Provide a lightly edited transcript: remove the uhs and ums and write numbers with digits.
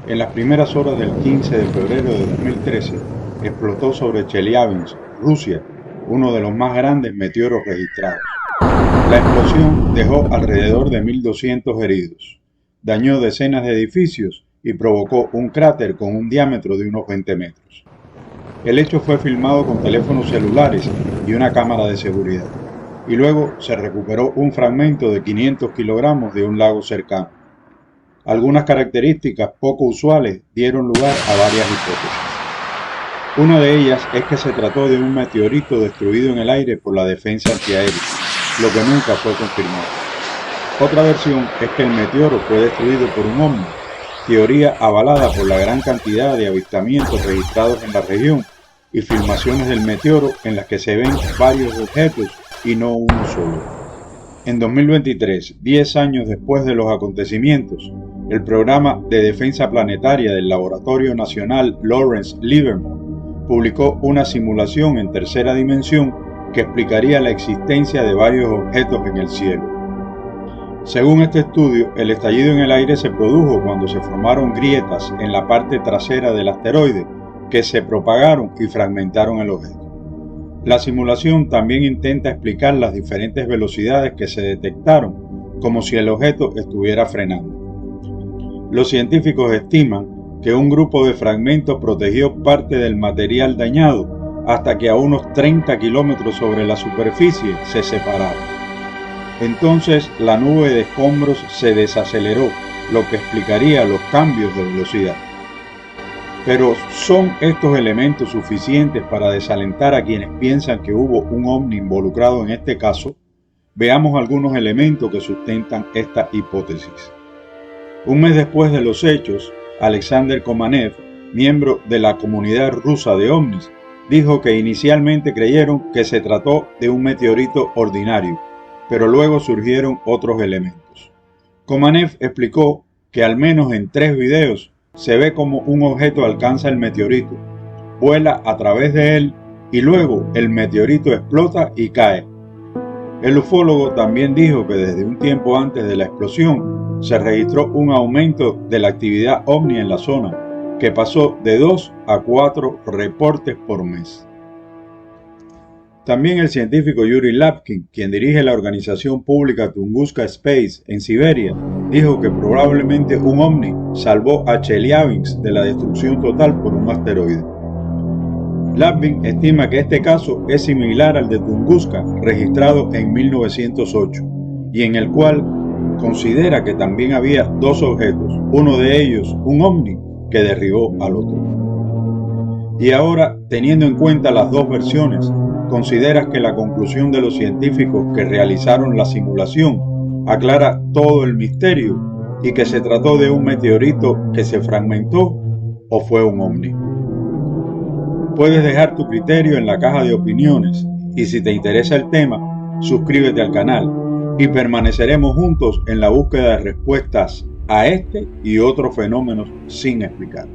En las primeras horas del 15 de febrero de 2013, explotó sobre Chelyabinsk, Rusia, uno de los más grandes meteoros registrados. La explosión dejó alrededor de 1.200 heridos, dañó decenas de edificios y provocó un cráter con un diámetro de unos 20 metros. El hecho fue filmado con teléfonos celulares y una cámara de seguridad, y luego se recuperó un fragmento de 500 kilogramos de un lago cercano. Algunas características poco usuales dieron lugar a varias hipótesis. Una de ellas es que se trató de un meteorito destruido en el aire por la defensa antiaérea, lo que nunca fue confirmado. Otra versión es que el meteoro fue destruido por un ovni, teoría avalada por la gran cantidad de avistamientos registrados en la región y filmaciones del meteoro en las que se ven varios objetos y no uno solo. En 2023, 10 años después de los acontecimientos, el programa de defensa planetaria del Laboratorio Nacional Lawrence Livermore publicó una simulación en tercera dimensión que explicaría la existencia de varios objetos en el cielo. Según este estudio, el estallido en el aire se produjo cuando se formaron grietas en la parte trasera del asteroide que se propagaron y fragmentaron el objeto. La simulación también intenta explicar las diferentes velocidades que se detectaron, como si el objeto estuviera frenando. Los científicos estiman que un grupo de fragmentos protegió parte del material dañado hasta que a unos 30 kilómetros sobre la superficie se separaron. Entonces la nube de escombros se desaceleró, lo que explicaría los cambios de velocidad. Pero ¿son estos elementos suficientes para desalentar a quienes piensan que hubo un ovni involucrado en este caso? Veamos algunos elementos que sustentan esta hipótesis. Un mes después de los hechos, Alexander Komanev, miembro de la comunidad rusa de ovnis, dijo que inicialmente creyeron que se trató de un meteorito ordinario, pero luego surgieron otros elementos. Komanev explicó que al menos en 3 videos se ve como un objeto alcanza el meteorito, vuela a través de él y luego el meteorito explota y cae. El ufólogo también dijo que desde un tiempo antes de la explosión se registró un aumento de la actividad ovni en la zona, que pasó de 2 a 4 reportes por mes. También el científico Yuri Lapkin, quien dirige la organización pública Tunguska Space en Siberia, dijo que probablemente un ovni salvó a Chelyabinsk de la destrucción total por un asteroide. Lapkin estima que este caso es similar al de Tunguska, registrado en 1908, y en el cual considera que también había 2 objetos, uno de ellos un ovni que derribó al otro. Y ahora, teniendo en cuenta las 2 versiones, ¿consideras que la conclusión de los científicos que realizaron la simulación aclara todo el misterio y que se trató de un meteorito que se fragmentó o fue un ovni? Puedes dejar tu criterio en la caja de opiniones y si te interesa el tema, suscríbete al canal y permaneceremos juntos en la búsqueda de respuestas a este y otros fenómenos sin explicar.